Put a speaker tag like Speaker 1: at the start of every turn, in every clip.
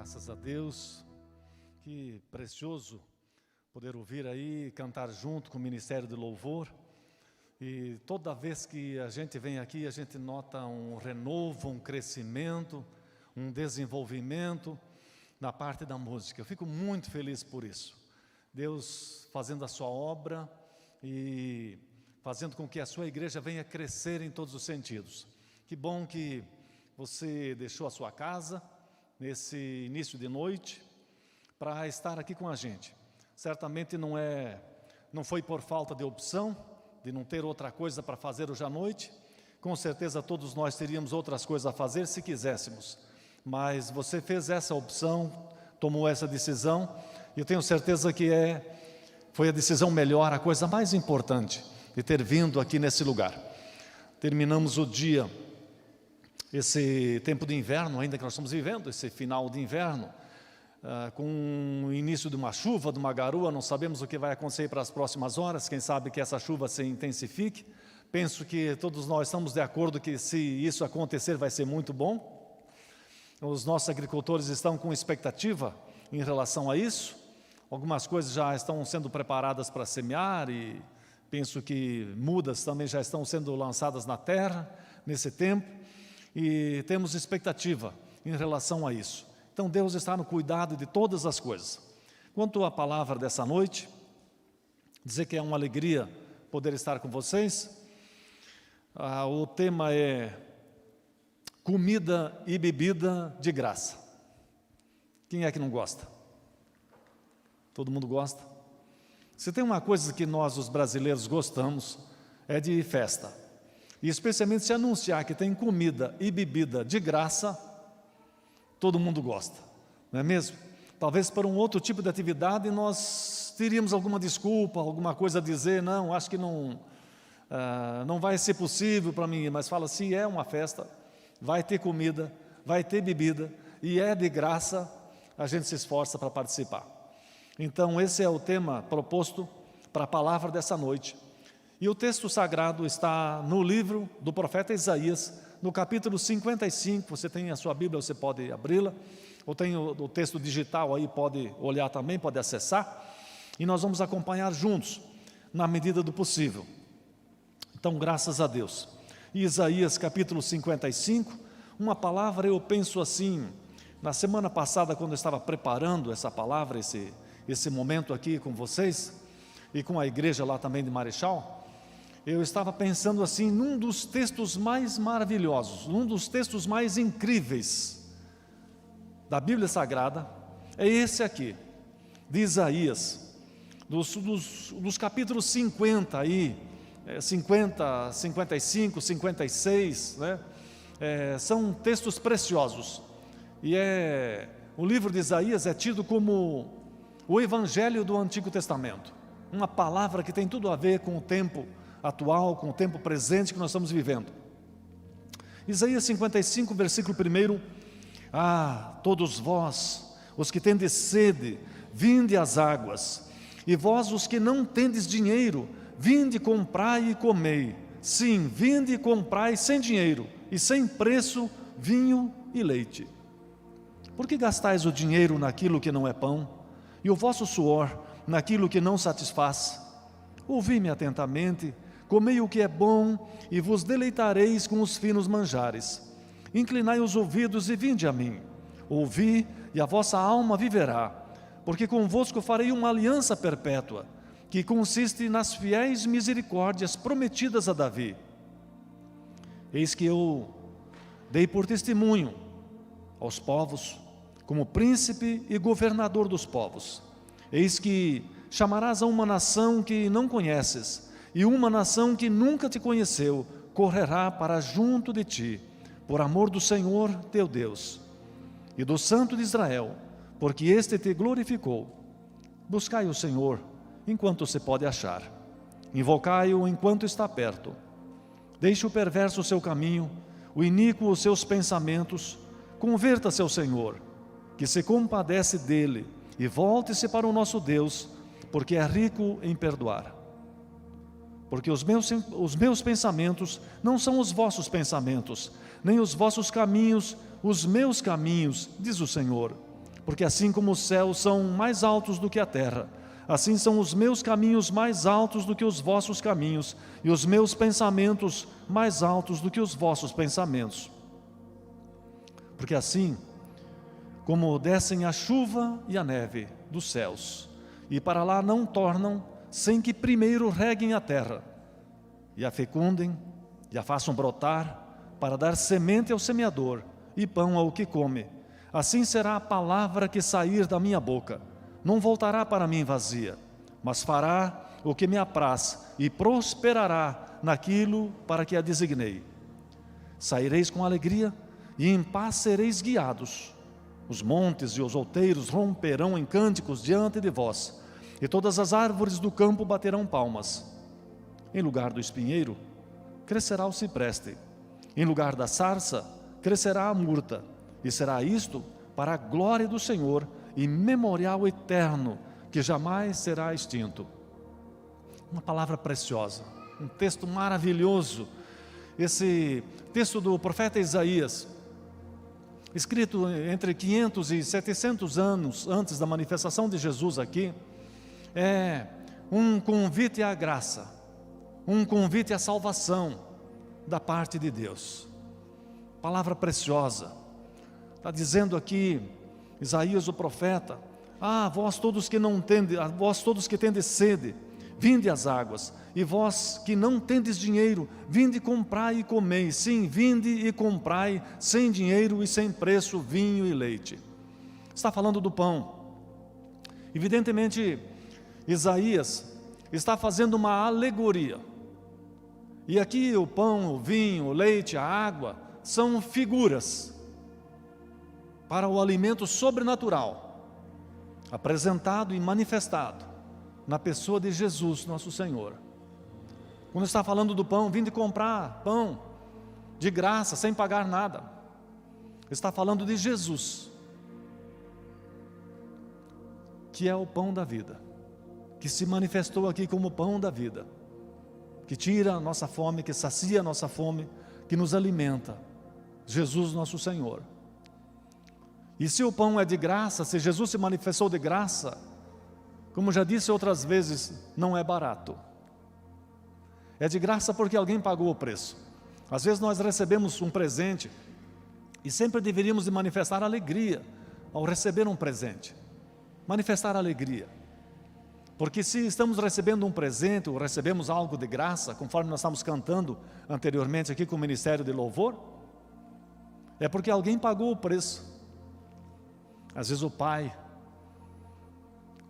Speaker 1: Graças a Deus, que precioso poder ouvir aí, cantar junto com o Ministério de Louvor. E toda vez que a gente vem aqui, a gente nota um renovo, um crescimento, um desenvolvimento na parte da música. Eu fico muito feliz por isso. Deus fazendo a sua obra e fazendo com que a sua igreja venha crescer em todos os sentidos. Que bom que você deixou a sua casa nesse início de noite para estar aqui com a gente. Certamente não foi por falta de opção, de não ter outra coisa para fazer hoje à noite. Com certeza todos nós teríamos outras coisas a fazer se quiséssemos, mas você fez essa opção, tomou essa decisão, e eu tenho certeza que foi a decisão melhor, a coisa mais importante de ter vindo aqui nesse lugar. Terminamos o dia, esse tempo de inverno ainda que nós estamos vivendo, esse final de inverno, com o início de uma chuva, de uma garoa. Não sabemos o que vai acontecer para as próximas horas, quem sabe que essa chuva se intensifique. Penso que todos nós estamos de acordo que se isso acontecer vai ser muito bom. Os nossos agricultores estão com expectativa em relação a isso. Algumas coisas já estão sendo preparadas para semear e penso que mudas também já estão sendo lançadas na terra nesse tempo. E temos expectativa em relação a isso. Então Deus está no cuidado de todas as coisas. Quanto à palavra dessa noite, dizer que é uma alegria poder estar com vocês. O tema é comida e bebida de graça. Quem é que não gosta? Todo mundo gosta? Se tem uma coisa que nós, os brasileiros, gostamos, é de festa. E especialmente se anunciar que tem comida e bebida de graça, todo mundo gosta, não é mesmo? Talvez para um outro tipo de atividade nós teríamos alguma desculpa, alguma coisa a dizer, não, acho que não vai ser possível para mim, mas fala, se é uma festa, vai ter comida, vai ter bebida, e é de graça, a gente se esforça para participar. Então esse é o tema proposto para a palavra dessa noite. E o texto sagrado está no livro do profeta Isaías, no capítulo 55, você tem a sua Bíblia, você pode abri-la, ou tem o texto digital aí, pode olhar também, pode acessar, e nós vamos acompanhar juntos, na medida do possível. Então, graças a Deus. Isaías capítulo 55, uma palavra, eu penso assim, na semana passada, quando eu estava preparando essa palavra, esse momento aqui com vocês, e com a igreja lá também de Marechal, eu estava pensando assim, num dos textos mais maravilhosos, num dos textos mais incríveis da Bíblia Sagrada, é esse aqui, de Isaías, dos capítulos 50 aí, 50, 55, 56, né? São textos preciosos, e o livro de Isaías é tido como o Evangelho do Antigo Testamento, uma palavra que tem tudo a ver com o tempo atual, com o tempo presente que nós estamos vivendo. Isaías 55, versículo 1, todos vós, os que tendes sede, vinde às águas, e vós os que não tendes dinheiro, vinde comprai e comei, sim, vinde e comprai sem dinheiro, e sem preço, vinho e leite. Por que gastais o dinheiro naquilo que não é pão, e o vosso suor naquilo que não satisfaz? Ouvi-me atentamente, comei o que é bom, e vos deleitareis com os finos manjares. Inclinai os ouvidos e vinde a mim. Ouvi, e a vossa alma viverá, porque convosco farei uma aliança perpétua, que consiste nas fiéis misericórdias prometidas a Davi. Eis que eu dei por testemunho aos povos, como príncipe e governador dos povos. Eis que chamarás a uma nação que não conheces, e uma nação que nunca te conheceu, correrá para junto de ti, por amor do Senhor teu Deus, e do Santo de Israel, porque este te glorificou. Buscai o Senhor, enquanto se pode achar, invocai-o enquanto está perto. Deixe o perverso o seu caminho, o iníquo os seus pensamentos, converta-se ao Senhor, que se compadece dele, e volte-se para o nosso Deus, porque é rico em perdoar. Porque os meus pensamentos não são os vossos pensamentos, nem os vossos caminhos os meus caminhos, diz o Senhor. Porque assim como os céus são mais altos do que a terra, assim são os meus caminhos mais altos do que os vossos caminhos, e os meus pensamentos mais altos do que os vossos pensamentos. Porque assim como descem a chuva e a neve dos céus, e para lá não tornam, sem que primeiro reguem a terra, e a fecundem, e a façam brotar, para dar semente ao semeador, e pão ao que come, assim será a palavra que sair da minha boca. Não voltará para mim vazia, mas fará o que me apraz, e prosperará naquilo para que a designei. Saireis com alegria, e em paz sereis guiados. Os montes e os outeiros romperão em cânticos diante de vós, e todas as árvores do campo baterão palmas. Em lugar do espinheiro, crescerá o cipreste. Em lugar da sarça, crescerá a murta. E será isto para a glória do Senhor e memorial eterno, que jamais será extinto. Uma palavra preciosa, um texto maravilhoso. Esse texto do profeta Isaías, escrito entre 500 e 700 anos antes da manifestação de Jesus aqui, é um convite à graça, um convite à salvação da parte de Deus. Palavra preciosa. Está dizendo aqui, Isaías o profeta: vós todos que não tendes, vós todos que tendes sede, vinde às águas, e vós que não tendes dinheiro, vinde comprai e comei. Sim, vinde e comprai, sem dinheiro e sem preço, vinho e leite. Está falando do pão. Evidentemente, Isaías está fazendo uma alegoria. E aqui o pão, o vinho, o leite, a água, são figuras para o alimento sobrenatural, apresentado e manifestado na pessoa de Jesus, nosso Senhor. Quando está falando do pão, vinde comprar pão de graça, sem pagar nada. Está falando de Jesus, que é o pão da vida, que se manifestou aqui como o pão da vida, que tira a nossa fome, que sacia a nossa fome, que nos alimenta. Jesus, nosso Senhor. E se o pão é de graça, se Jesus se manifestou de graça, como já disse outras vezes, não é barato. É de graça porque alguém pagou o preço. Às vezes nós recebemos um presente e sempre deveríamos de manifestar alegria ao receber um presente. Manifestar alegria. Porque se estamos recebendo um presente ou recebemos algo de graça, conforme nós estamos cantando anteriormente aqui com o Ministério de Louvor, é porque alguém pagou o preço. Às vezes o pai,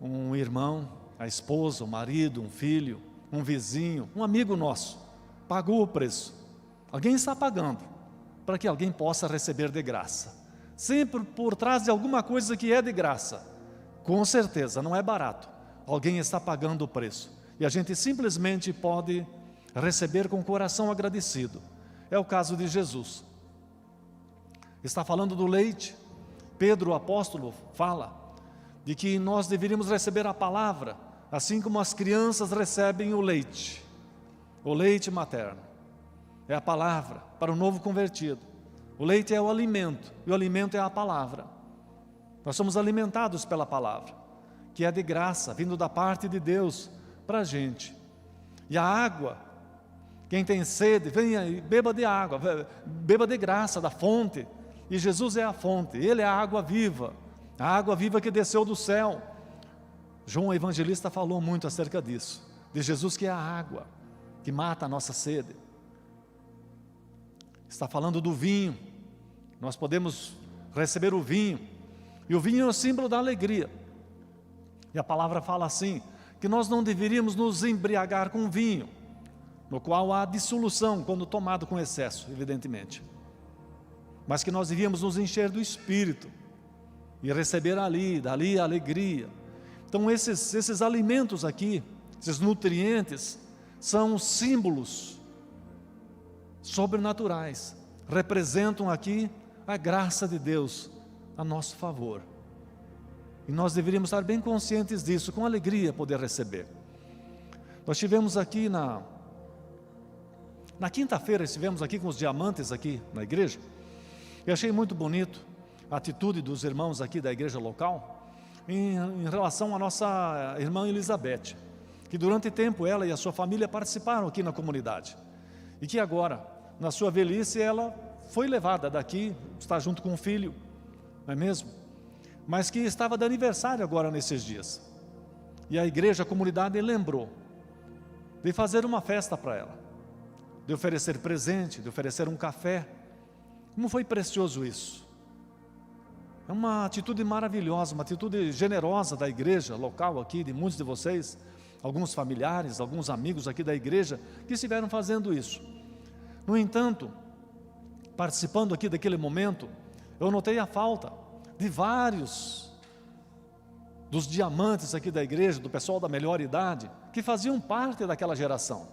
Speaker 1: um irmão, a esposa, o marido, um filho, um vizinho, um amigo nosso, pagou o preço. Alguém está pagando para que alguém possa receber de graça. Sempre por trás de alguma coisa que é de graça, com certeza, não é barato. Alguém está pagando o preço. E a gente simplesmente pode receber com o coração agradecido. É o caso de Jesus. Está falando do leite. Pedro, o apóstolo, fala de que nós deveríamos receber a palavra, assim como as crianças recebem o leite materno. É a palavra para o novo convertido. O leite é o alimento, e o alimento é a palavra. Nós somos alimentados pela palavra, que é de graça, vindo da parte de Deus para a gente. E a água, quem tem sede, venha e beba de água, beba de graça, da fonte. E Jesus é a fonte, Ele é a água viva que desceu do céu. João Evangelista falou muito acerca disso, de Jesus que é a água, que mata a nossa sede. Está falando do vinho, nós podemos receber o vinho, e o vinho é o símbolo da alegria. E a palavra fala assim, que nós não deveríamos nos embriagar com vinho, no qual há dissolução, quando tomado com excesso, evidentemente. Mas que nós devíamos nos encher do Espírito, e receber dali a alegria. Então esses alimentos aqui, esses nutrientes, são símbolos sobrenaturais, representam aqui a graça de Deus a nosso favor. E nós deveríamos estar bem conscientes disso, com alegria poder receber. Nós estivemos aqui na quinta-feira, estivemos aqui com os diamantes aqui na igreja, e achei muito bonito, a atitude dos irmãos aqui da igreja local em relação à nossa irmã Elizabeth, que durante tempo ela e a sua família participaram aqui na comunidade, e que agora, na sua velhice, ela foi levada daqui, está junto com o filho, não é mesmo? Mas que estava de aniversário agora nesses dias, e a igreja, a comunidade lembrou de fazer uma festa para ela, de oferecer presente, de oferecer um café. Como foi precioso isso! É uma atitude maravilhosa, uma atitude generosa da igreja local aqui, de muitos de vocês, alguns familiares, alguns amigos aqui da igreja, que estiveram fazendo isso. No entanto, participando aqui daquele momento, eu notei a falta de vários dos diamantes aqui da igreja, do pessoal da melhor idade, que faziam parte daquela geração.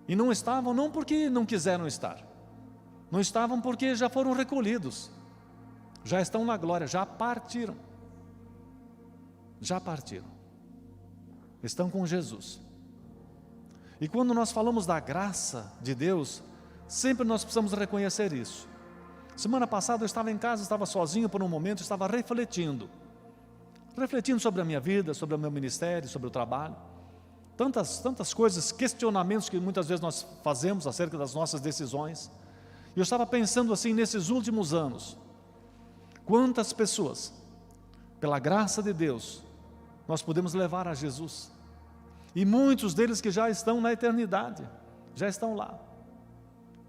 Speaker 1: E não estavam, não porque não quiseram estar, não estavam porque já foram recolhidos, já estão na glória, já partiram, estão com Jesus. E quando nós falamos da graça de Deus, sempre nós precisamos reconhecer isso. Semana passada eu estava em casa, estava sozinho por um momento, estava refletindo sobre a minha vida, sobre o meu ministério, sobre o trabalho, tantas coisas, questionamentos que muitas vezes nós fazemos acerca das nossas decisões. E eu estava pensando assim, nesses últimos anos, quantas pessoas, pela graça de Deus, nós podemos levar a Jesus, e muitos deles que já estão na eternidade, já estão lá,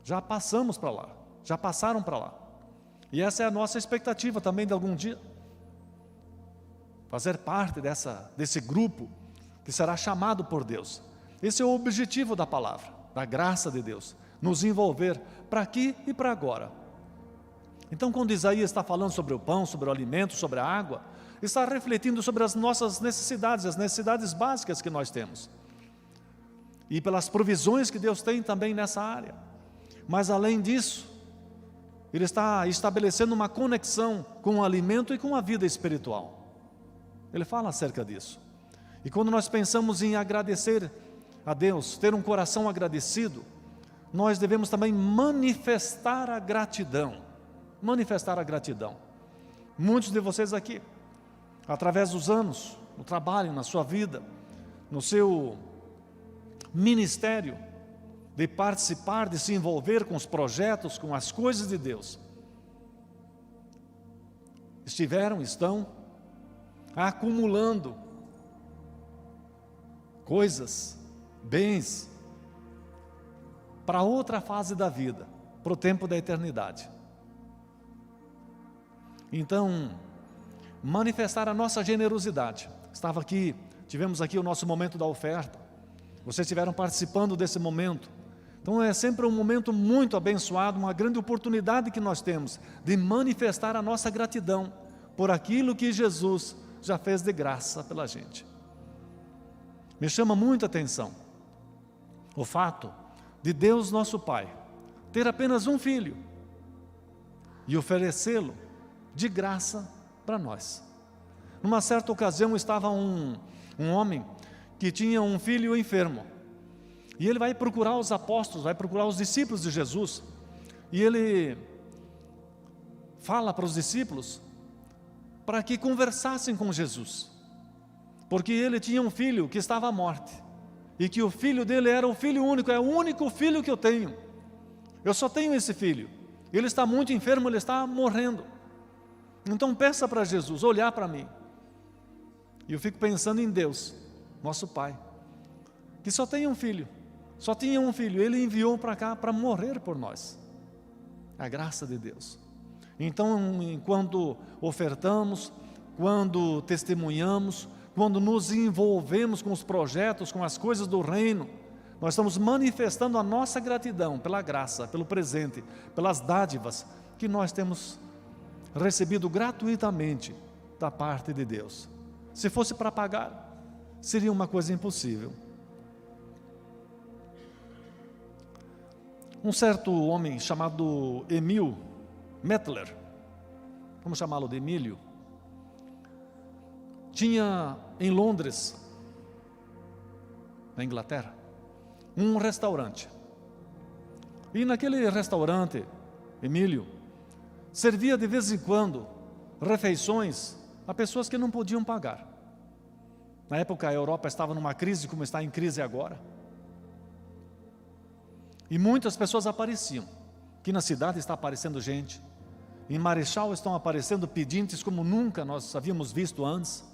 Speaker 1: já passamos para lá, já passaram para lá, e essa é a nossa expectativa também de algum dia, fazer parte desse grupo que será chamado por Deus. Esse é o objetivo da palavra, da graça de Deus, nos envolver para aqui e para agora. Então, quando Isaías está falando sobre o pão, sobre o alimento, sobre a água, está refletindo sobre as nossas necessidades, as necessidades básicas que nós temos, e pelas provisões que Deus tem também nessa área. Mas além disso, Ele está estabelecendo uma conexão com o alimento e com a vida espiritual. Ele fala acerca disso. E quando nós pensamos em agradecer a Deus, ter um coração agradecido, nós devemos também manifestar a gratidão. Muitos de vocês aqui, através dos anos, no trabalho, na sua vida, no seu ministério, de participar, de se envolver com os projetos, com as coisas de Deus, estão acumulando coisas, bens, para outra fase da vida, para o tempo da eternidade. Então, manifestar a nossa generosidade. Tivemos aqui o nosso momento da oferta, vocês estiveram participando desse momento. Então é sempre um momento muito abençoado, uma grande oportunidade que nós temos de manifestar a nossa gratidão por aquilo que Jesus já fez de graça pela gente. Me chama muita atenção o fato de Deus nosso Pai ter apenas um filho e oferecê-lo de graça para nós. Numa certa ocasião estava um homem que tinha um filho enfermo, e ele vai procurar os apóstolos, vai procurar os discípulos de Jesus, e ele fala para os discípulos para que conversassem com Jesus, porque ele tinha um filho que estava à morte, e que o filho dele era o filho único, é o único filho que eu tenho, eu só tenho esse filho, ele está muito enfermo, ele está morrendo, então peça para Jesus olhar para mim. E eu fico pensando em Deus, nosso Pai, que só tinha um filho, Ele enviou para cá para morrer por nós, a graça de Deus. Então, enquanto ofertamos, quando testemunhamos, quando nos envolvemos com os projetos, com as coisas do reino, nós estamos manifestando a nossa gratidão pela graça, pelo presente, pelas dádivas que nós temos recebido gratuitamente da parte de Deus. Se fosse para pagar, seria uma coisa impossível. Um certo homem chamado Emil Mettler, vamos chamá-lo de Emílio, tinha em Londres, na Inglaterra, um restaurante. E naquele restaurante, Emílio servia de vez em quando refeições a pessoas que não podiam pagar. Na época a Europa estava numa crise como está em crise agora. E muitas pessoas apareciam. Aqui na cidade está aparecendo gente. Em Marechal estão aparecendo pedintes como nunca nós havíamos visto antes.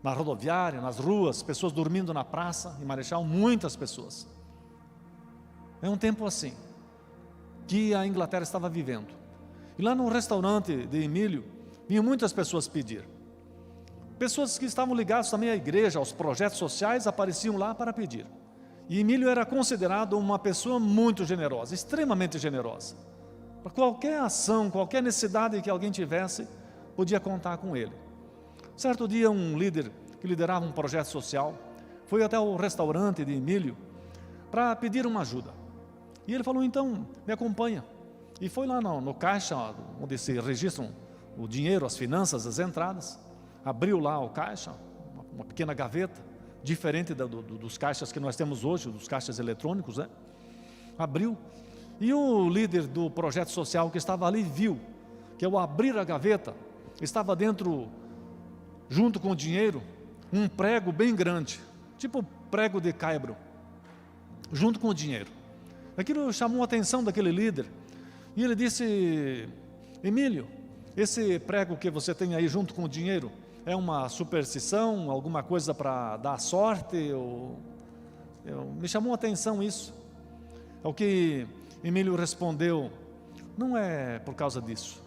Speaker 1: Na rodoviária, nas ruas, pessoas dormindo na praça. Em Marechal, muitas pessoas. É um tempo assim que a Inglaterra estava vivendo. E lá no restaurante de Emílio, vinham muitas pessoas pedir. Pessoas que estavam ligadas também à igreja, aos projetos sociais, apareciam lá para pedir. E Emílio era considerado uma pessoa muito generosa, extremamente generosa. Para qualquer ação, qualquer necessidade que alguém tivesse, podia contar com ele. Certo dia, um líder que liderava um projeto social foi até o restaurante de Emílio para pedir uma ajuda. E ele falou, então, me acompanha. E foi lá no caixa, onde se registram o dinheiro, as finanças, as entradas. Abriu lá o caixa, uma pequena gaveta, diferente dos caixas que nós temos hoje, dos caixas eletrônicos, né? Abriu. E o líder do projeto social que estava ali viu que ao abrir a gaveta, estava dentro, junto com o dinheiro, um prego bem grande, tipo prego de caibro, junto com o dinheiro. Aquilo chamou a atenção daquele líder. E ele disse, Emílio, esse prego que você tem aí junto com o dinheiro, é uma superstição, alguma coisa para dar sorte? Me chamou a atenção isso. Ao que Emílio respondeu, não é por causa disso.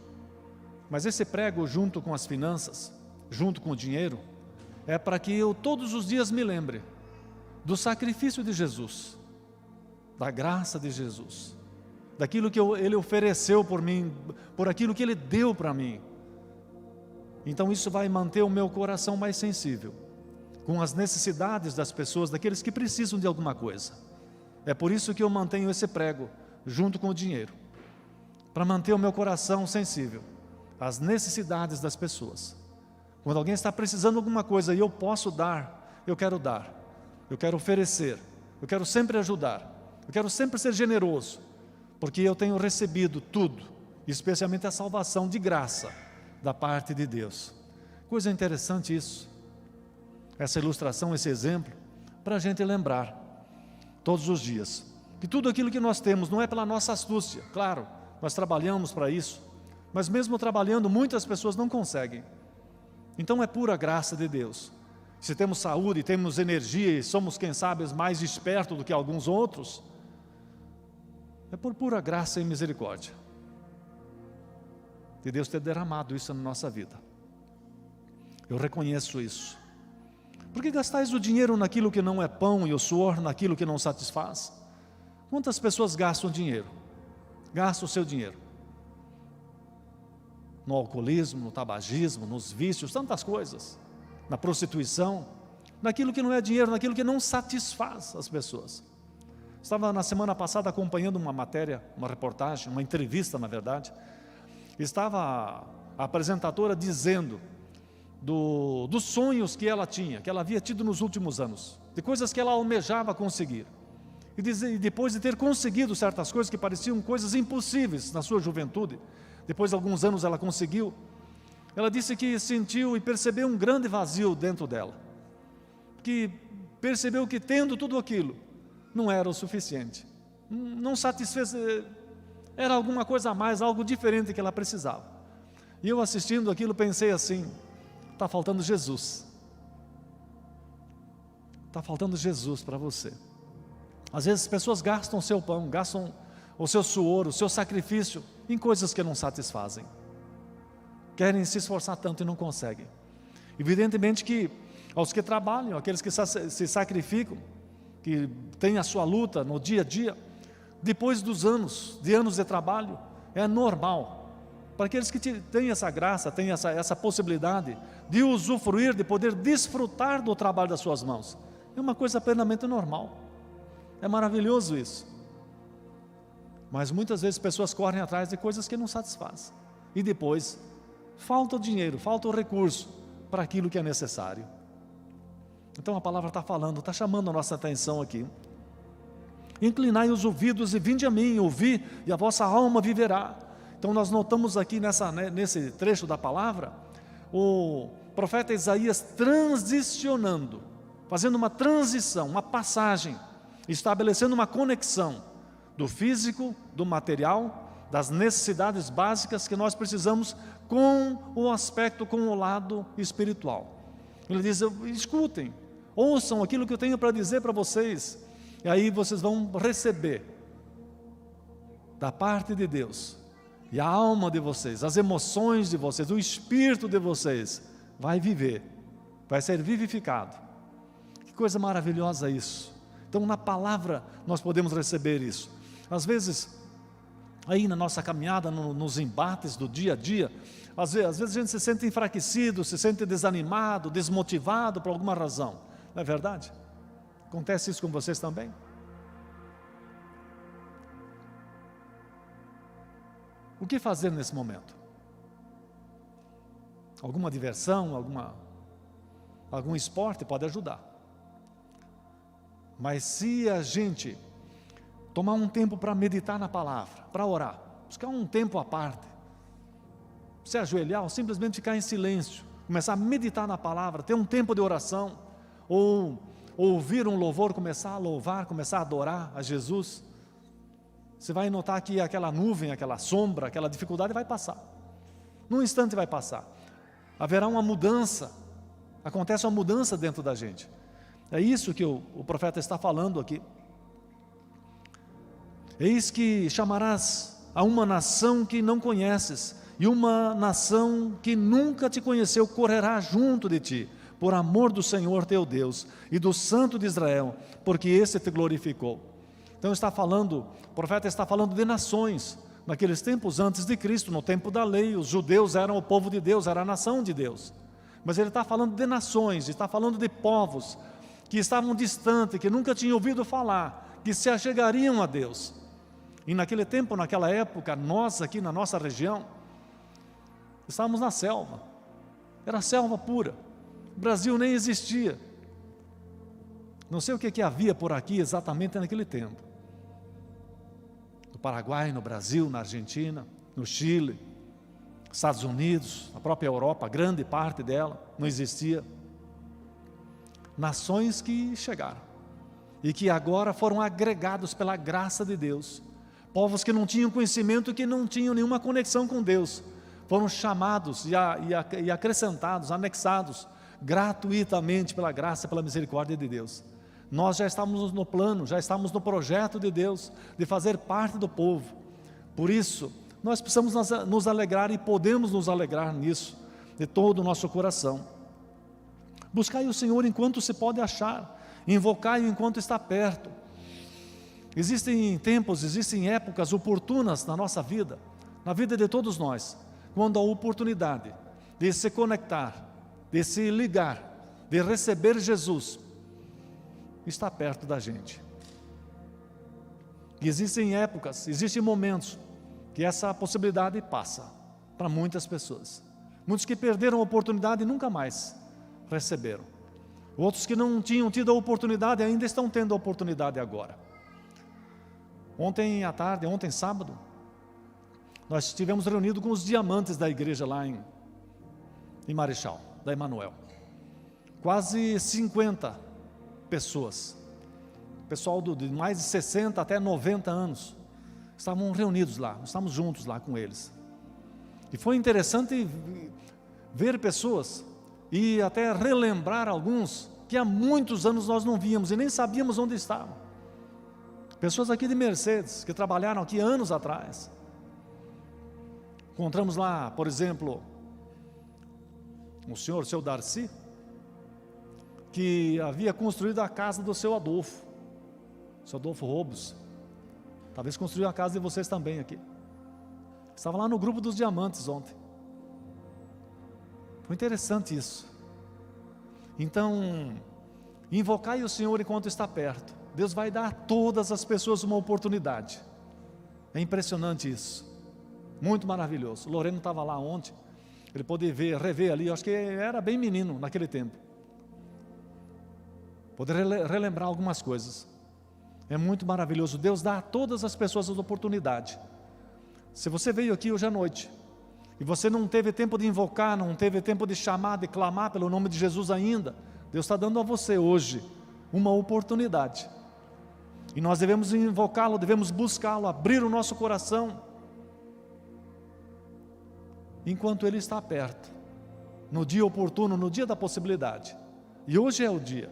Speaker 1: Mas esse prego junto com as finanças, junto com o dinheiro, é para que eu todos os dias me lembre do sacrifício de Jesus, da graça de Jesus, daquilo que Ele ofereceu por mim, por aquilo que Ele deu para mim. Então isso vai manter o meu coração mais sensível com as necessidades das pessoas, daqueles que precisam de alguma coisa. É por isso que eu mantenho esse prego junto com o dinheiro, para manter o meu coração sensível às necessidades das pessoas. Quando alguém está precisando de alguma coisa e eu posso dar, eu quero oferecer, eu quero sempre ajudar, eu quero sempre ser generoso, porque eu tenho recebido tudo, especialmente a salvação de graça da parte de Deus. Coisa interessante isso, essa ilustração, esse exemplo, para a gente lembrar todos os dias que tudo aquilo que nós temos não é pela nossa astúcia. Claro, nós trabalhamos para isso, mas mesmo trabalhando, muitas pessoas não conseguem. Então é pura graça de Deus. Se temos saúde, temos energia e somos, quem sabe, mais espertos do que alguns outros, é por pura graça e misericórdia de Deus ter derramado isso na nossa vida. Eu reconheço isso. Por que gastais o dinheiro naquilo que não é pão e o suor naquilo que não satisfaz? Quantas pessoas gastam dinheiro? Gastam o seu dinheiro no alcoolismo, no tabagismo, nos vícios, tantas coisas, na prostituição, naquilo que não é dinheiro, naquilo que não satisfaz as pessoas. Estava na semana passada acompanhando uma matéria, uma reportagem, uma entrevista na verdade. Estava a apresentadora dizendo dos sonhos que ela tinha, que ela havia tido nos últimos anos, de coisas que ela almejava conseguir. E depois de ter conseguido certas coisas que pareciam coisas impossíveis na sua juventude, depois de alguns anos ela conseguiu, ela disse que sentiu e percebeu um grande vazio dentro dela, que percebeu que tendo tudo aquilo, não era o suficiente, não satisfez, era alguma coisa a mais, algo diferente que ela precisava. E eu assistindo aquilo pensei assim, está faltando Jesus. Está faltando Jesus para você. Às vezes as pessoas gastam o seu pão, gastam o seu suor, o seu sacrifício em coisas que não satisfazem. Querem se esforçar tanto e não conseguem. Evidentemente que aos que trabalham, aqueles que se sacrificam, que têm a sua luta no dia a dia, depois dos anos de trabalho, é normal. Para aqueles que têm essa graça, têm essa possibilidade de usufruir, de poder desfrutar do trabalho das suas mãos, é uma coisa plenamente normal. É maravilhoso isso. Mas muitas vezes pessoas correm atrás de coisas que não satisfazem. E depois, falta o dinheiro, falta o recurso para aquilo que é necessário. Então a palavra está falando, está chamando a nossa atenção aqui. Inclinai os ouvidos e vinde a mim, ouvi, e a vossa alma viverá. Então nós notamos aqui nesse trecho da palavra, o profeta Isaías transicionando, fazendo uma transição, uma passagem, estabelecendo uma conexão do físico, do material, das necessidades básicas que nós precisamos com o aspecto, com o lado espiritual. Ele diz: escutem, ouçam aquilo que eu tenho para dizer para vocês, e aí vocês vão receber da parte de Deus, e a alma de vocês, as emoções de vocês, o espírito de vocês vai viver, vai ser vivificado. Que coisa maravilhosa isso. Então na palavra nós podemos receber isso. Às vezes, aí na nossa caminhada, nos embates do dia a dia, às vezes a gente se sente enfraquecido, se sente desanimado, desmotivado por alguma razão. Não é verdade? Acontece isso com vocês também? O que fazer nesse momento? Alguma diversão, algum esporte pode ajudar. Mas se a gente tomar um tempo para meditar na palavra, para orar, buscar um tempo à parte, se ajoelhar ou simplesmente ficar em silêncio, começar a meditar na palavra, ter um tempo de oração, ou ouvir um louvor, começar a louvar, começar a adorar a Jesus, você vai notar que aquela nuvem, aquela sombra, aquela dificuldade vai passar. Num instante vai passar. Haverá uma mudança, acontece uma mudança dentro da gente. É isso que o profeta está falando aqui. Eis que chamarás a uma nação que não conheces, e uma nação que nunca te conheceu correrá junto de ti, por amor do Senhor teu Deus e do Santo de Israel, porque esse te glorificou. Então o profeta está falando de nações. Naqueles tempos antes de Cristo, no tempo da lei, os judeus eram o povo de Deus, era a nação de Deus. Mas ele está falando de nações, está falando de povos que estavam distantes, que nunca tinham ouvido falar, que se achegariam a Deus. E naquele tempo, naquela época, nós aqui na nossa região, estávamos na selva, era selva pura, o Brasil nem existia. Não sei o que havia por aqui exatamente naquele tempo. No Paraguai, no Brasil, na Argentina, no Chile, Estados Unidos, a própria Europa, grande parte dela, não existia. Nações que chegaram e que agora foram agregados pela graça de Deus. Povos que não tinham conhecimento, que não tinham nenhuma conexão com Deus, foram chamados e acrescentados, anexados gratuitamente pela graça, pela misericórdia de Deus. Nós já estamos no plano, já estamos no projeto de Deus, de fazer parte do povo. Por isso, nós precisamos nos alegrar e podemos nos alegrar nisso, de todo o nosso coração. Buscai o Senhor enquanto se pode achar, invocai-o enquanto está perto. Existem tempos, existem épocas oportunas na nossa vida, na vida de todos nós, quando a oportunidade de se conectar, de se ligar, de receber Jesus, está perto da gente. E existem épocas, existem momentos que essa possibilidade passa para muitas pessoas. Muitos que perderam a oportunidade e nunca mais receberam. Outros que não tinham tido a oportunidade ainda estão tendo a oportunidade agora. Ontem à tarde, ontem sábado, nós estivemos reunidos com os diamantes da igreja lá em Marechal, da Emanuel. Quase 50 pessoas, pessoal de mais de 60 até 90 anos, estavam reunidos lá, estávamos juntos lá com eles. E foi interessante ver pessoas e até relembrar alguns que há muitos anos nós não víamos e nem sabíamos onde estavam. Pessoas aqui de Mercedes, que trabalharam aqui anos atrás. Encontramos lá, por exemplo, o seu Darcy, que havia construído a casa do seu Adolfo Robos. Talvez construiu a casa de vocês também aqui. Estava lá no grupo dos diamantes ontem. Foi interessante isso. Então, invocai o Senhor enquanto está perto. Deus vai dar a todas as pessoas uma oportunidade. É impressionante isso. Muito maravilhoso. O Loreno estava lá ontem. Ele pôde rever ali, eu acho que era bem menino naquele tempo. Poder relembrar algumas coisas. É muito maravilhoso. Deus dá a todas as pessoas a oportunidade. Se você veio aqui hoje à noite e você não teve tempo de invocar, não teve tempo de chamar, de clamar pelo nome de Jesus ainda, Deus está dando a você hoje uma oportunidade. E nós devemos invocá-lo, devemos buscá-lo, abrir o nosso coração, enquanto Ele está perto, no dia oportuno, no dia da possibilidade. E hoje é o dia,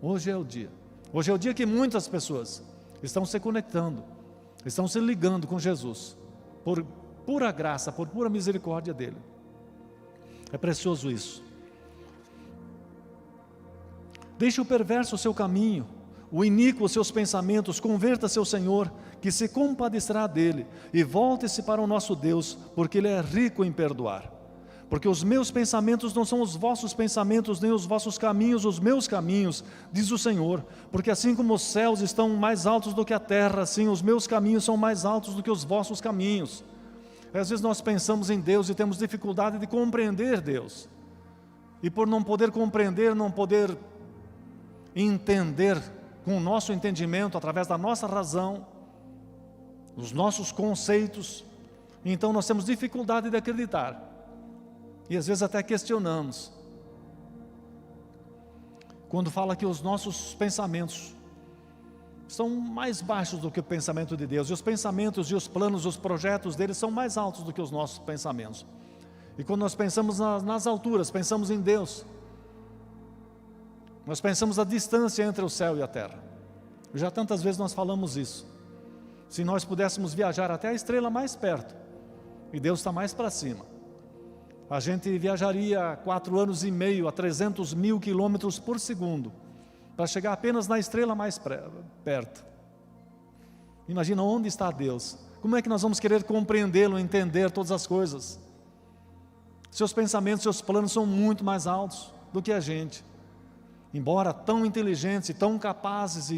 Speaker 1: hoje é o dia. Hoje é o dia que muitas pessoas estão se conectando, estão se ligando com Jesus, por pura graça, por pura misericórdia dEle. É precioso isso. Deixe o perverso o seu caminho, o iníquo os seus pensamentos, converta-se ao Senhor, que se compadecerá dele, e volte-se para o nosso Deus, porque Ele é rico em perdoar. Porque os meus pensamentos não são os vossos pensamentos, nem os vossos caminhos os meus caminhos, diz o Senhor. Porque assim como os céus estão mais altos do que a terra, assim os meus caminhos são mais altos do que os vossos caminhos. Às vezes nós pensamos em Deus e temos dificuldade de compreender Deus. E por não poder compreender, não poder entender com o nosso entendimento, através da nossa razão, os nossos conceitos, então nós temos dificuldade de acreditar. E às vezes até questionamos. Quando fala que os nossos pensamentos são mais baixos do que o pensamento de Deus, e os pensamentos e os planos, os projetos dele são mais altos do que os nossos pensamentos. E quando nós pensamos nas alturas, pensamos em Deus, nós pensamos a distância entre o céu e a terra. Já tantas vezes nós falamos isso. Se nós pudéssemos viajar até a estrela mais perto, e Deus está mais para cima, a gente viajaria 4 anos e meio a 300 mil quilômetros por segundo, para chegar apenas na estrela mais perto. Imagina onde está Deus. Como é que nós vamos querer compreendê-lo, entender todas as coisas? Seus pensamentos, seus planos são muito mais altos do que a gente. Embora tão inteligentes e tão capazes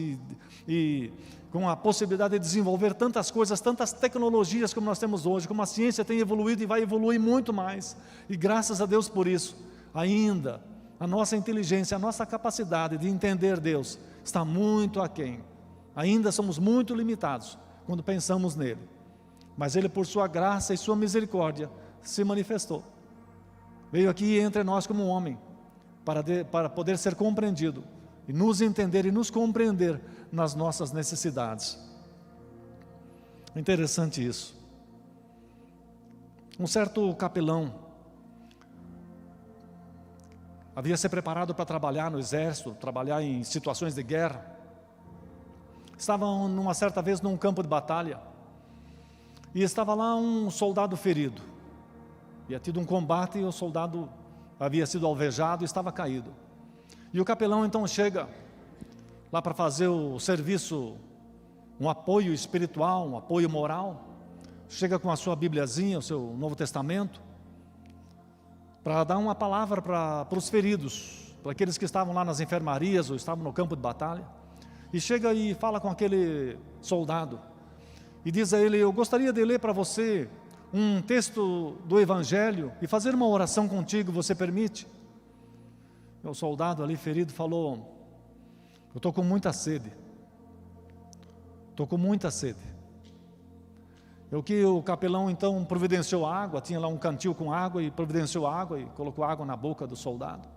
Speaker 1: e com a possibilidade de desenvolver tantas coisas, tantas tecnologias como nós temos hoje, como a ciência tem evoluído e vai evoluir muito mais, e graças a Deus por isso, ainda a nossa inteligência, a nossa capacidade de entender Deus está muito aquém. Ainda somos muito limitados quando pensamos nele, mas Ele, por sua graça e sua misericórdia, se manifestou. Veio aqui entre nós como um homem, para poder ser compreendido, e nos entender e nos compreender nas nossas necessidades. Interessante isso. Um certo capelão havia se preparado para trabalhar no exército, trabalhar em situações de guerra. Estava numa certa vez num campo de batalha, e estava lá um soldado ferido. Havia tido um combate e o soldado havia sido alvejado e estava caído. E o capelão então chega lá para fazer o serviço, um apoio espiritual, um apoio moral. Chega com a sua Bibliazinha, o seu Novo Testamento, para dar uma palavra para os feridos, para aqueles que estavam lá nas enfermarias ou estavam no campo de batalha. E chega e fala com aquele soldado e diz a ele: eu gostaria de ler para você um texto do Evangelho e fazer uma oração contigo, você permite? E o soldado ali ferido falou: eu estou com muita sede, estou com muita sede. O que o capelão então providenciou água, tinha lá um cantil com água, e providenciou água e colocou água na boca do soldado,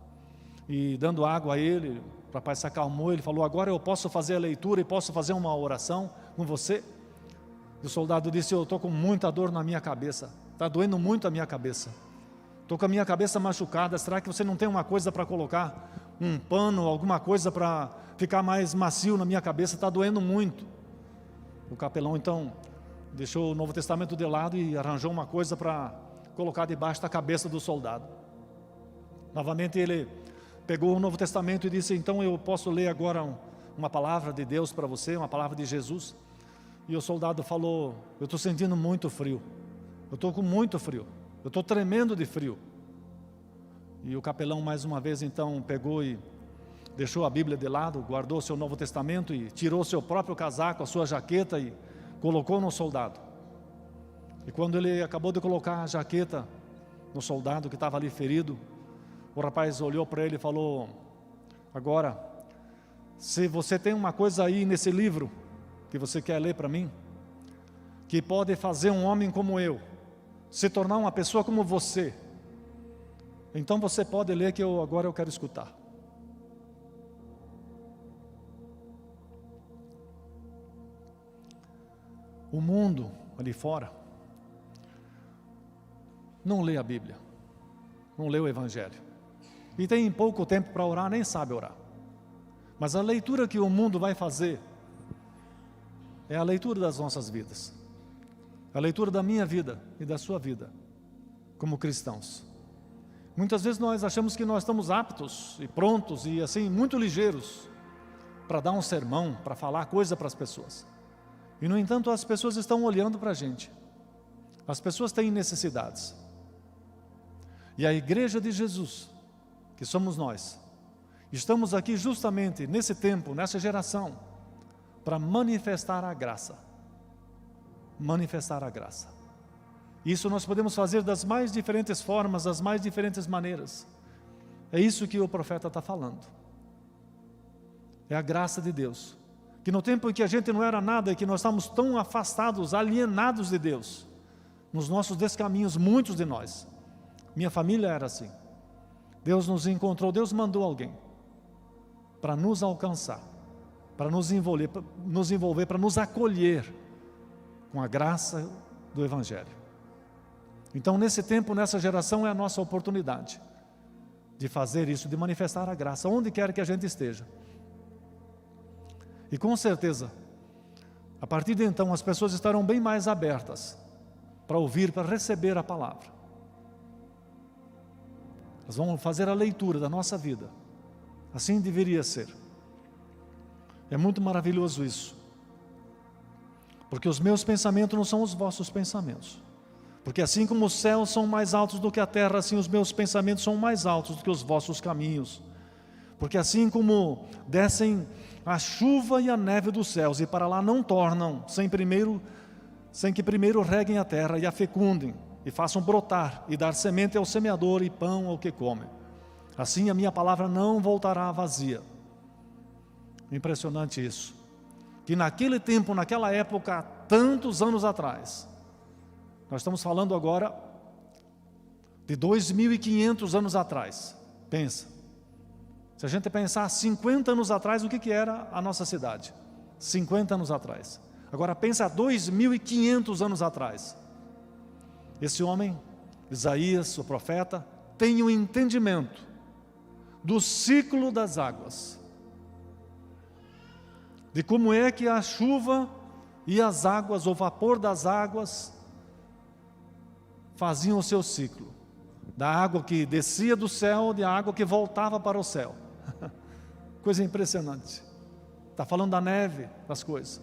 Speaker 1: e dando água a ele, o rapaz se acalmou. Ele falou: agora eu posso fazer a leitura e posso fazer uma oração com você? E o soldado disse: eu estou com muita dor na minha cabeça, está doendo muito a minha cabeça, estou com a minha cabeça machucada, será que você não tem uma coisa para colocar, um pano, alguma coisa para ficar mais macio na minha cabeça, está doendo muito. O capelão então deixou o Novo Testamento de lado e arranjou uma coisa para colocar debaixo da cabeça do soldado. Novamente ele pegou o Novo Testamento e disse: então eu posso ler agora uma palavra de Deus para você, uma palavra de Jesus? E o soldado falou: eu estou sentindo muito frio, eu estou com muito frio, eu estou tremendo de frio. E o capelão mais uma vez então pegou e deixou a Bíblia de lado, guardou o seu Novo Testamento e tirou o seu próprio casaco, a sua jaqueta, e colocou no soldado. E quando ele acabou de colocar a jaqueta no soldado que estava ali ferido, o rapaz olhou para ele e falou: agora, se você tem uma coisa aí nesse livro que você quer ler para mim, que pode fazer um homem como eu se tornar uma pessoa como você, então você pode ler que agora eu quero escutar. O mundo ali fora não lê a Bíblia, não lê o Evangelho, e tem pouco tempo para orar, nem sabe orar. Mas a leitura que o mundo vai fazer é a leitura das nossas vidas, a leitura da minha vida e da sua vida como cristãos. Muitas vezes nós achamos que nós estamos aptos e prontos e assim muito ligeiros para dar um sermão, para falar coisa para as pessoas. E no entanto as pessoas estão olhando para a gente. As pessoas têm necessidades. E a igreja de Jesus, que somos nós, estamos aqui justamente nesse tempo, nessa geração, para manifestar a graça. Manifestar a graça. Isso nós podemos fazer das mais diferentes formas, das mais diferentes maneiras. É isso que o profeta está falando. É a graça de Deus. Que no tempo em que a gente não era nada, e que nós estávamos tão afastados, alienados de Deus, nos nossos descaminhos, muitos de nós. Minha família era assim. Deus nos encontrou, Deus mandou alguém para nos alcançar, para nos envolver, para nos acolher com a graça do Evangelho. Então, nesse tempo, nessa geração, é a nossa oportunidade de fazer isso, de manifestar a graça, onde quer que a gente esteja. E com certeza, a partir de então, as pessoas estarão bem mais abertas para ouvir, para receber a palavra. Elas vão fazer a leitura da nossa vida. Assim deveria ser. É muito maravilhoso isso. Porque os meus pensamentos não são os vossos pensamentos. Porque assim como os céus são mais altos do que a terra, assim os meus pensamentos são mais altos do que os vossos caminhos. Porque assim como descem a chuva e a neve dos céus, e para lá não tornam, sem que primeiro reguem a terra e a fecundem, e façam brotar, e dar semente ao semeador e pão ao que come. Assim a minha palavra não voltará vazia. Impressionante isso. Que naquele tempo, naquela época, tantos anos atrás, nós estamos falando agora de 2.500 anos atrás. Pensa. Se a gente pensar 50 anos atrás, o que era a nossa cidade? 50 anos atrás. Agora pensa 2.500 anos atrás. Esse homem, Isaías, o profeta, tem um entendimento do ciclo das águas. De como é que a chuva e as águas, o vapor das águas, faziam o seu ciclo. Da água que descia do céu, da água que voltava para o céu. Coisa impressionante. Está falando da neve, das coisas.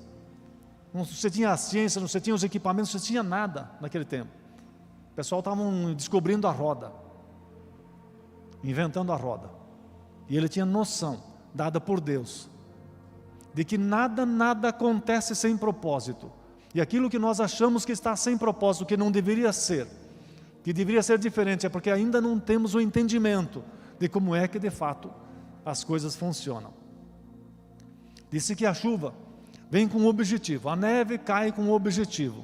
Speaker 1: Não se tinha a ciência, não se tinha os equipamentos, não se tinha nada naquele tempo. O pessoal estava descobrindo a roda, inventando a roda. E ele tinha noção, dada por Deus, de que nada acontece sem propósito. E aquilo que nós achamos que está sem propósito, que não deveria ser, que deveria ser diferente, é porque ainda não temos o entendimento de como é que de fato as coisas funcionam. Disse que a chuva vem com um objetivo, a neve cai com um objetivo,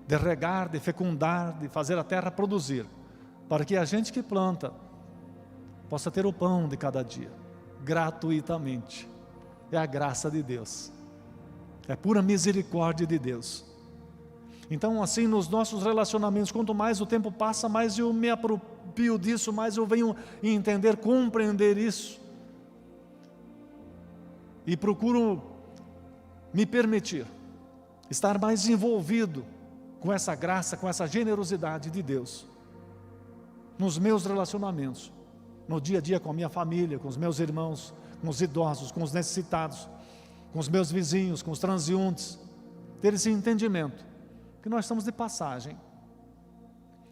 Speaker 1: de regar, de fecundar, de fazer a terra produzir, para que a gente que planta possa ter o pão de cada dia, gratuitamente. É a graça de Deus, é pura misericórdia de Deus. Então assim nos nossos relacionamentos, quanto mais o tempo passa, mais eu me aproprio disso, mais eu venho entender, compreender isso. E procuro me permitir estar mais envolvido com essa graça, com essa generosidade de Deus, nos meus relacionamentos, no dia a dia com a minha família, com os meus irmãos, com os idosos, com os necessitados, com os meus vizinhos, com os transeuntes, ter esse entendimento, que nós estamos de passagem,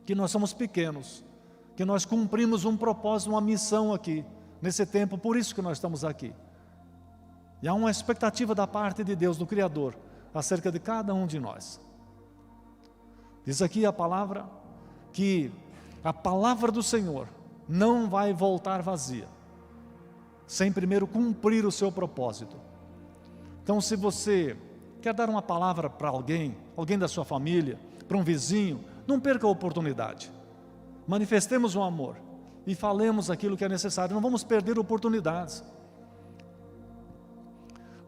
Speaker 1: que nós somos pequenos, que nós cumprimos um propósito, uma missão aqui, nesse tempo, por isso que nós estamos aqui. E há uma expectativa da parte de Deus, do Criador, acerca de cada um de nós. Diz aqui a palavra, que a palavra do Senhor não vai voltar vazia, sem primeiro cumprir o seu propósito. Então se você quer dar uma palavra para alguém da sua família, para um vizinho, não perca a oportunidade. Manifestemos o amor e falemos aquilo que é necessário, não vamos perder oportunidades.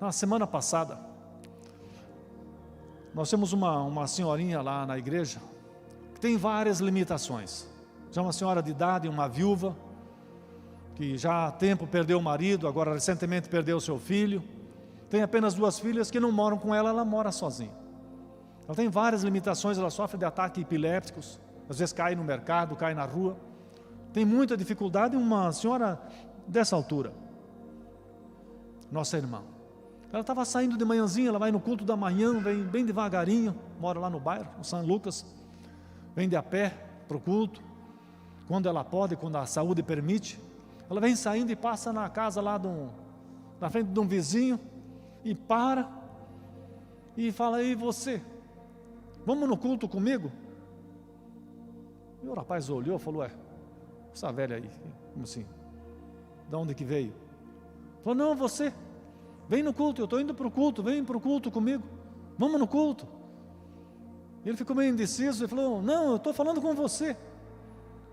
Speaker 1: Na semana passada, nós temos uma senhorinha lá na igreja, que tem várias limitações. Já uma senhora de idade, uma viúva, que já há tempo perdeu o marido, agora recentemente perdeu seu filho, tem apenas 2 filhas que não moram com ela, ela mora sozinha. Ela tem várias limitações, ela sofre de ataques epilépticos, às vezes cai no mercado, cai na rua, tem muita dificuldade. Uma senhora dessa altura, nossa irmã, ela estava saindo de manhãzinha, ela vai no culto da manhã, vem bem devagarinho, mora lá no bairro, no São Lucas, vem de a pé para o culto, quando ela pode, quando a saúde permite. Ela vem saindo e passa na casa lá na frente de um vizinho, e para, e fala: ei, você, vamos no culto comigo? E o rapaz olhou e falou: essa velha aí, como assim? De onde que veio? Falou: não, você, vem no culto, eu estou indo para o culto, vem para o culto comigo, vamos no culto. Ele ficou meio indeciso e falou: não, eu estou falando com você,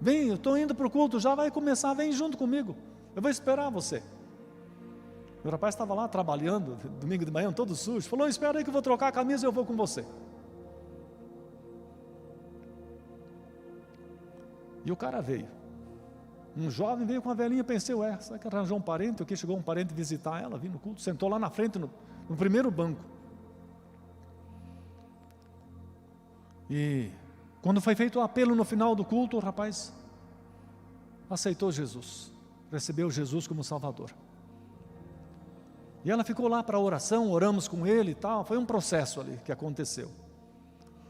Speaker 1: vem, eu estou indo para o culto, já vai começar, vem junto comigo, eu vou esperar você. O rapaz estava lá trabalhando, domingo de manhã, todo sujo, falou: espera aí que eu vou trocar a camisa e eu vou com você. E o cara veio, um jovem veio com uma velhinha, pensei: será que arranjou um parente? Aqui chegou um parente visitar ela, viu no culto, sentou lá na frente, no primeiro banco. E quando foi feito o apelo no final do culto, o rapaz aceitou Jesus, recebeu Jesus como Salvador. E ela ficou lá para a oração, oramos com ele e tal, foi um processo ali que aconteceu.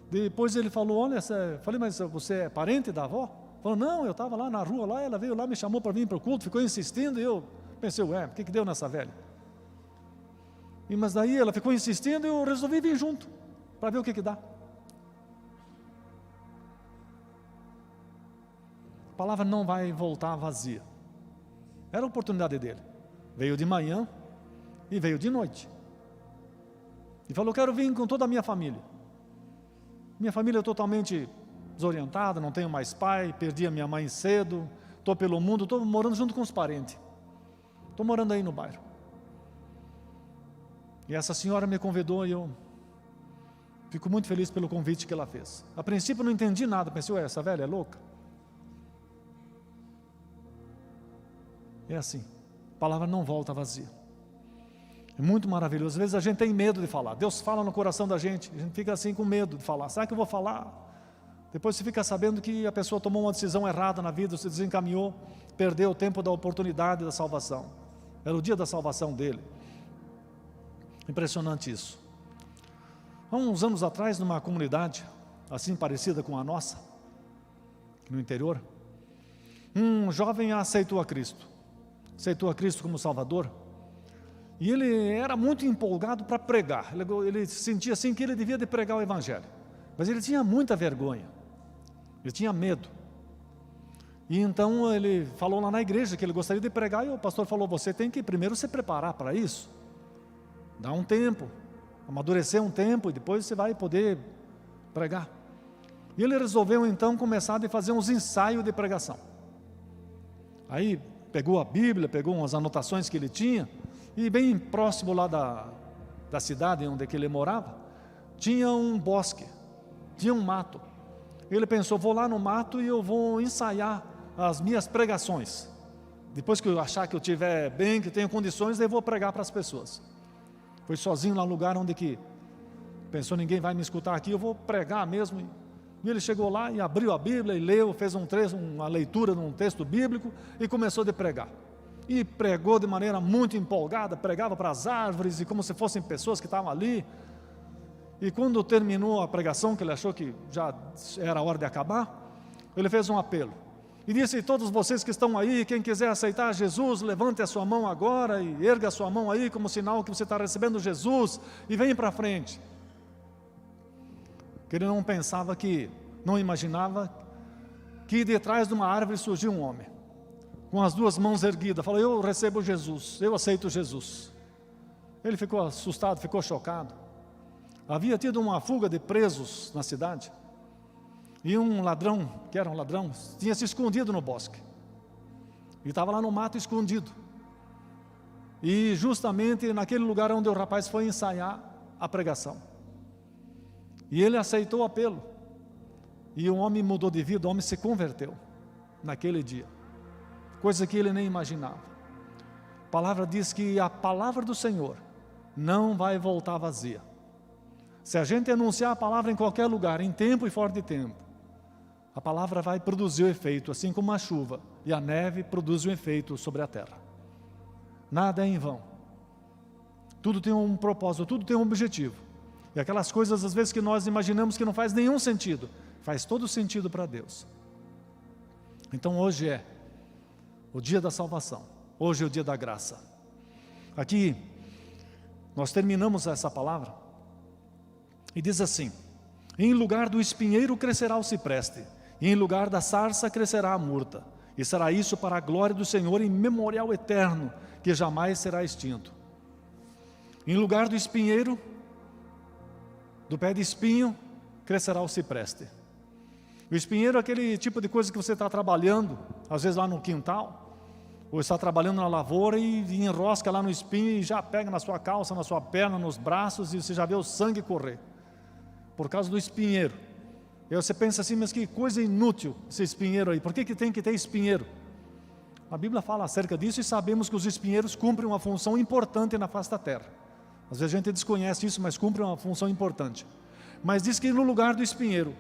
Speaker 1: Depois ele falou: olha, falei: mas você é parente da avó? Falou: não, eu estava lá na rua, lá, ela veio lá, me chamou para vir para o culto, ficou insistindo, e eu pensei: o que deu nessa velha? Mas daí ela ficou insistindo e eu resolvi vir junto, para ver o que dá. A palavra não vai voltar vazia. Era a oportunidade dele. Veio de manhã e veio de noite. E falou: quero vir com toda a minha família. Minha família é totalmente desorientada, não tenho mais pai, perdi a minha mãe cedo, estou pelo mundo, estou morando junto com os parentes. Estou morando aí no bairro. E essa senhora me convidou e eu fico muito feliz pelo convite que ela fez. A princípio eu não entendi nada, pensei: essa velha é louca? É assim, a palavra não volta vazia. É muito maravilhoso. Às vezes a gente tem medo de falar, Deus fala no coração da gente, a gente fica assim com medo de falar. Será que eu vou falar? Depois você fica sabendo que a pessoa tomou uma decisão errada na vida, se desencaminhou, perdeu o tempo da oportunidade da salvação. Era o dia da salvação dele. Impressionante isso. Há uns anos atrás, numa comunidade assim parecida com a nossa, no interior, um jovem aceitou a Cristo como Salvador, e ele era muito empolgado para pregar. Ele sentia assim que ele devia de pregar o Evangelho, mas ele tinha muita vergonha, ele tinha medo. E então ele falou lá na igreja que ele gostaria de pregar, e o pastor falou: você tem que primeiro se preparar para isso, dá um tempo, amadurecer um tempo, e depois você vai poder pregar. E ele resolveu então começar a fazer uns ensaios de pregação. Aí pegou a Bíblia, pegou umas anotações que ele tinha, e bem próximo lá da cidade onde ele morava, tinha um bosque, tinha um mato. Ele pensou: vou lá no mato e eu vou ensaiar as minhas pregações. Depois que eu achar que eu estiver bem, que tenho condições, aí eu vou pregar para as pessoas. Foi sozinho lá no lugar onde que pensou: ninguém vai me escutar aqui, eu vou pregar mesmo. E ele chegou lá e abriu a Bíblia e leu, fez uma leitura de um texto bíblico e começou a pregar. E pregou de maneira muito empolgada, pregava para as árvores e como se fossem pessoas que estavam ali. E quando terminou a pregação, que ele achou que já era a hora de acabar, ele fez um apelo. E disse: todos vocês que estão aí, quem quiser aceitar Jesus, levante a sua mão agora e erga a sua mão aí como sinal que você está recebendo Jesus e vem para frente. Que ele não pensava não imaginava que de trás de uma árvore surgiu um homem, com as 2 mãos erguidas, falou: eu recebo Jesus, eu aceito Jesus. Ele ficou assustado, ficou chocado. Havia tido uma fuga de presos na cidade, e um ladrão, que era um ladrão, tinha se escondido no bosque, e estava lá no mato escondido, e justamente naquele lugar onde o rapaz foi ensaiar a pregação, e ele aceitou o apelo, e o homem mudou de vida, o homem se converteu, naquele dia, coisa que ele nem imaginava. A palavra diz que a palavra do Senhor não vai voltar vazia. Se a gente anunciar a palavra em qualquer lugar, em tempo e fora de tempo, a palavra vai produzir o efeito, assim como a chuva e a neve produzem o efeito sobre a terra. Nada é em vão. Tudo tem um propósito, tudo tem um objetivo. E aquelas coisas, às vezes, que nós imaginamos que não faz nenhum sentido, faz todo sentido para Deus. Então hoje é o dia da salvação, hoje é o dia da graça. Aqui, nós terminamos essa palavra, e diz assim: em lugar do espinheiro crescerá o cipreste, e em lugar da sarça crescerá a murta, e será isso para a glória do Senhor em memorial eterno, que jamais será extinto. Em lugar do espinheiro, do pé de espinho, crescerá o cipreste. O espinheiro é aquele tipo de coisa que você está trabalhando, às vezes lá no quintal, ou está trabalhando na lavoura e enrosca lá no espinho e já pega na sua calça, na sua perna, nos braços, e você já vê o sangue correr, por causa do espinheiro. E você pensa assim, mas que coisa inútil esse espinheiro aí, por que tem que ter espinheiro? A Bíblia fala acerca disso e sabemos que os espinheiros cumprem uma função importante na face da terra. Às vezes a gente desconhece isso, mas cumprem uma função importante. Mas diz que no lugar do espinheiro,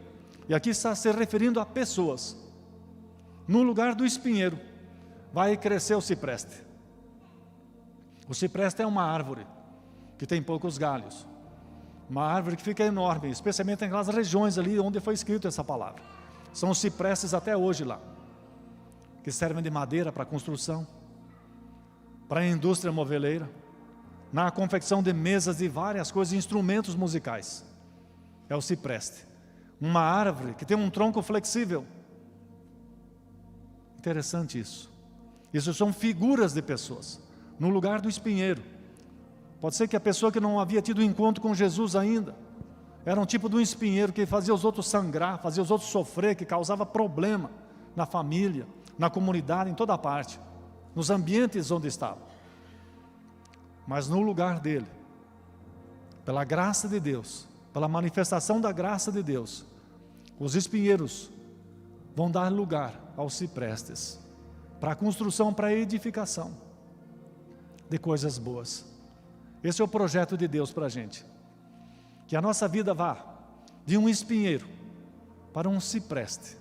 Speaker 1: e aqui está se referindo a pessoas, no lugar do espinheiro vai crescer o cipreste. O cipreste é uma árvore que tem poucos galhos, uma árvore que fica enorme, especialmente naquelas regiões ali onde foi escrito essa palavra. São os ciprestes até hoje lá, que servem de madeira para construção, para a indústria moveleira, na confecção de mesas e várias coisas, instrumentos musicais. É o cipreste, uma árvore que tem um tronco flexível. Interessante isso. Isso são figuras de pessoas, no lugar do espinheiro. Pode ser que a pessoa que não havia tido encontro com Jesus ainda, era um tipo de um espinheiro que fazia os outros sangrar, fazia os outros sofrer, que causava problema na família, na comunidade, em toda parte, nos ambientes onde estava. Mas no lugar dele, pela graça de Deus, pela manifestação da graça de Deus, os espinheiros vão dar lugar aos ciprestes, para a construção, para a edificação de coisas boas. Esse é o projeto de Deus para a gente, que a nossa vida vá de um espinheiro para um cipreste,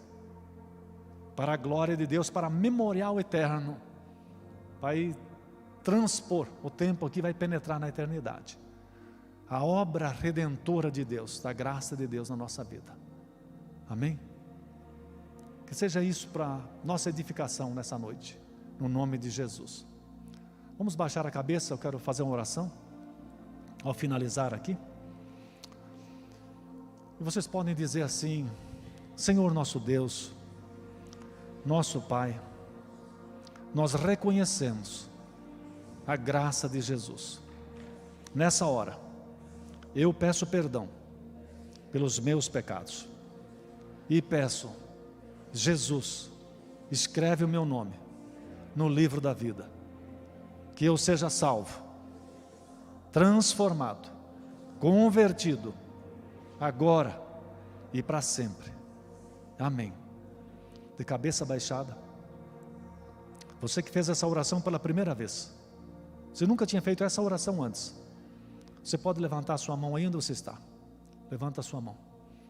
Speaker 1: para a glória de Deus, para memorial eterno. Vai transpor o tempo aqui, vai penetrar na eternidade. A obra redentora de Deus, da graça de Deus na nossa vida. Amém? Que seja isso para nossa edificação nessa noite, no nome de Jesus. Vamos baixar a cabeça, eu quero fazer uma oração, ao finalizar aqui. E vocês podem dizer assim: Senhor nosso Deus, nosso Pai, nós reconhecemos a graça de Jesus. Nessa hora, eu peço perdão pelos meus pecados e peço: Jesus, escreve o meu nome no livro da vida, que eu seja salvo, transformado, convertido, agora e para sempre. Amém. De cabeça baixada. Você que fez essa oração pela primeira vez, você nunca tinha feito essa oração antes, você pode levantar a sua mão aí onde você está. Levanta a sua mão,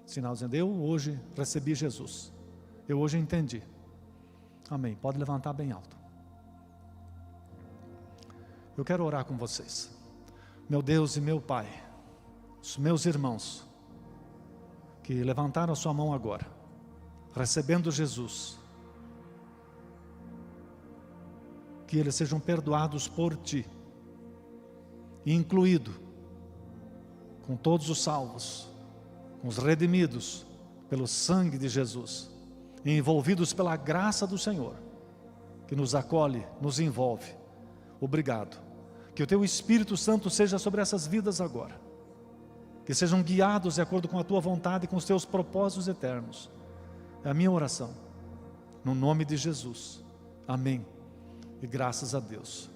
Speaker 1: sinal dizendo: eu hoje recebi Jesus, eu hoje entendi. Amém, pode levantar bem alto. Eu quero orar com vocês. Meu Deus e meu Pai, os meus irmãos que levantaram a sua mão agora, recebendo Jesus, que eles sejam perdoados por Ti, incluído com todos os salvos, com os redimidos pelo sangue de Jesus, e envolvidos pela graça do Senhor, que nos acolhe, nos envolve. Obrigado. Que o Teu Espírito Santo seja sobre essas vidas agora. que sejam guiados de acordo com a tua vontade e com os teus propósitos eternos. É a minha oração, no nome de Jesus. Amém. E graças a Deus.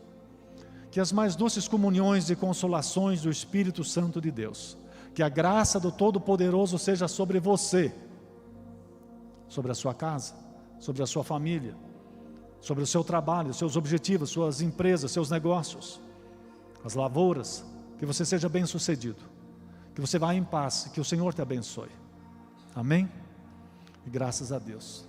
Speaker 1: Que as mais doces comunhões e consolações do Espírito Santo de Deus, que a graça do Todo-Poderoso seja sobre você, sobre a sua casa, sobre a sua família, sobre o seu trabalho, seus objetivos, suas empresas, seus negócios, as lavouras, que você seja bem-sucedido, que você vá em paz, que o Senhor te abençoe. Amém? E graças a Deus.